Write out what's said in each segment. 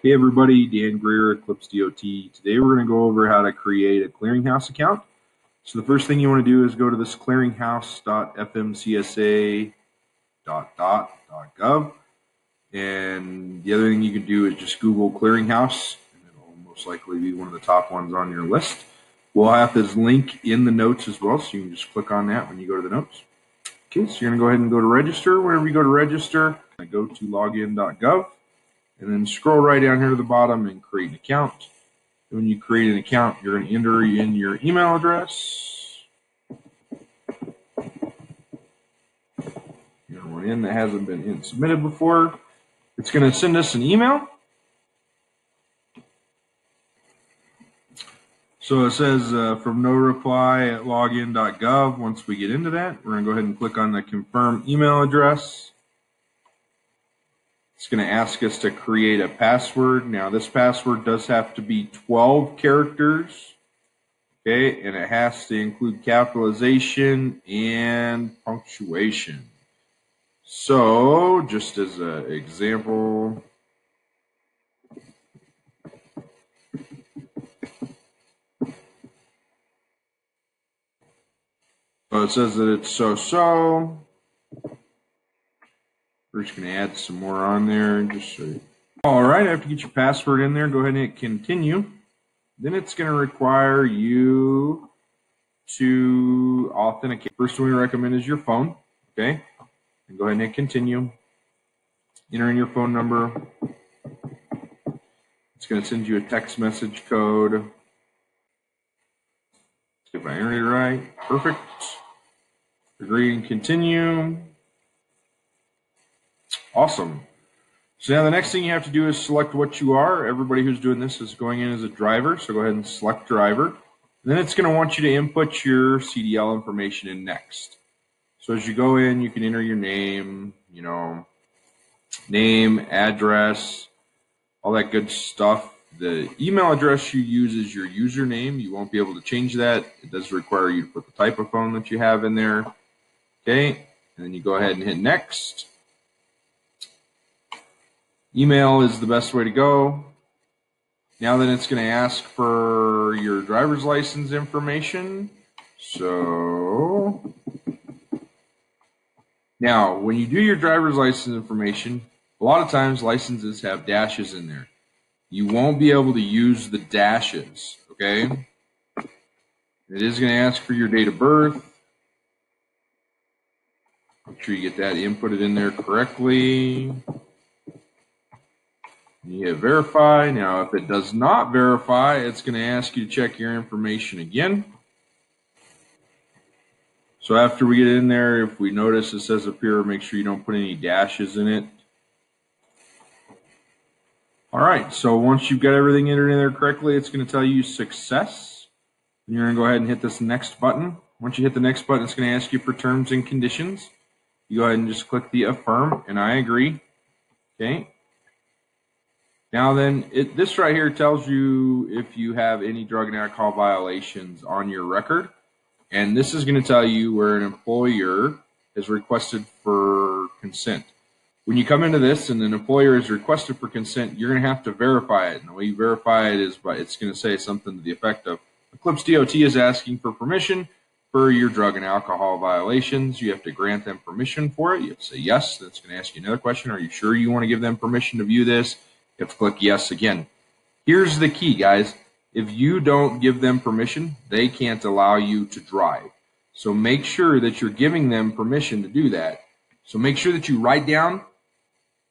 Hey everybody, Dan Greer, Eclipse DOT. Today we're going to go over how to create a clearinghouse account. So the first thing you want to do is go to this clearinghouse.fmcsa.gov, and the other thing you can do is just Google clearinghouse, and it'll most likely be one of the top ones on your list. We'll have this link in the notes as well, so you can just click on that when you go to the notes. Okay, so you're going to go ahead and go to register. Whenever you go to register, go to login.gov. And then scroll right down here to the bottom and create an account. And when you create an account, you're going to enter in your email address. You're going to one in that hasn't been submitted before. It's going to send us an email. So it says from no reply at login.gov. Once we get into that, we're going to go ahead and click on the confirm email address. It's going to ask us to create a password. Now, this password does have to be 12 characters, okay, and it has to include capitalization and punctuation. So, just as an example, so it says that it's so. We're just going to add some more on there. All right, after you get your password in there, go ahead and hit continue. Then it's going to require you to authenticate. First one we recommend is your phone, okay? And go ahead and hit continue. Enter in your phone number. It's going to send you a text message code. If I entered it right, perfect. Agree and continue. Awesome. So now the next thing you have to do is select what you are. Everybody who's doing this is going in as a driver, so go ahead and select driver. And then it's going to want you to input your CDL information in next. So as you go in, you can enter your name, name, address, all that good stuff. The email address you use is your username. You won't be able to change that. It does require you to put the type of phone that you have in there. Okay, and then you go ahead and hit next. Email is the best way to go. Now then it's going to ask for your driver's license information. So now when you do your driver's license information, a lot of times licenses have dashes in there. You won't be able to use the dashes, okay? It is going to ask for your date of birth. Make sure you get that inputted in there correctly. You hit verify. Now, if it does not verify, it's going to ask you to check your information again. So after we get in there, if we notice it says up here, make sure you don't put any dashes in it. All right, so once you've got everything entered in there correctly, it's going to tell you success. And you're going to go ahead and hit this next button. Once you hit the next button, it's going to ask you for terms and conditions. You go ahead and just click the affirm, and I agree. Okay. Now then, this right here tells you if you have any drug and alcohol violations on your record. And this is going to tell you where an employer has requested for consent. When you come into this and an employer has requested for consent, you're going to have to verify it. And the way you verify it is it's going to say something to the effect of, Eclipse DOT is asking for permission for your drug and alcohol violations. You have to grant them permission for it. You have to say yes. That's going to ask you another question. Are you sure you want to give them permission to view this? You have to click yes again. Here's the key, guys. If you don't give them permission, they can't allow you to drive. So make sure that you're giving them permission to do that. So make sure that you write down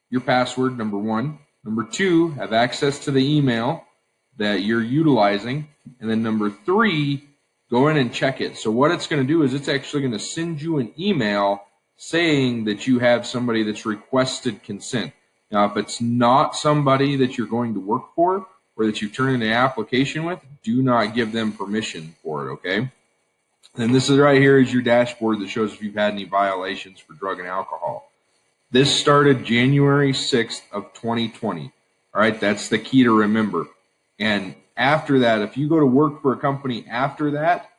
your password, number one. Number two, have access to the email that you're utilizing. And then number three, go in and check it. So what it's going to do is it's actually going to send you an email saying that you have somebody that's requested consent. Now, if it's not somebody that you're going to work for or that you turn in an application with, do not give them permission for it, okay? And this is right here is your dashboard that shows if you've had any violations for drug and alcohol. This started January 6th of 2020. All right, that's the key to remember. And after that, if you go to work for a company after that,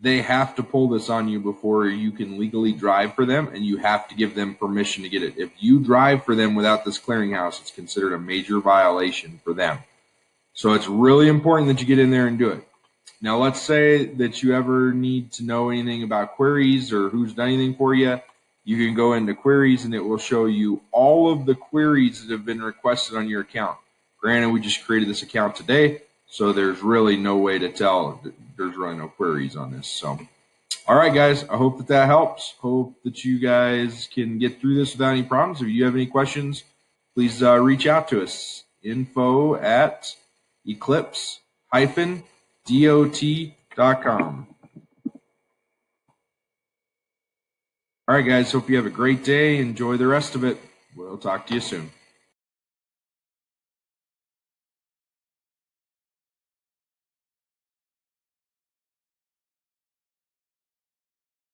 they have to pull this on you before you can legally drive for them, and you have to give them permission to get it. If you drive for them without this clearinghouse, it's considered a major violation for them. So it's really important that you get in there and do it. Now, let's say that you ever need to know anything about queries or who's done anything for you. You can go into queries, and it will show you all of the queries that have been requested on your account. Granted, we just created this account today, so there's really no way to tell. There's really no queries on this. So, all right, guys, I hope that helps. Hope that you guys can get through this without any problems. If you have any questions, please reach out to us. info@eclipse-dot.com. All right, guys, hope you have a great day. Enjoy the rest of it. We'll talk to you soon.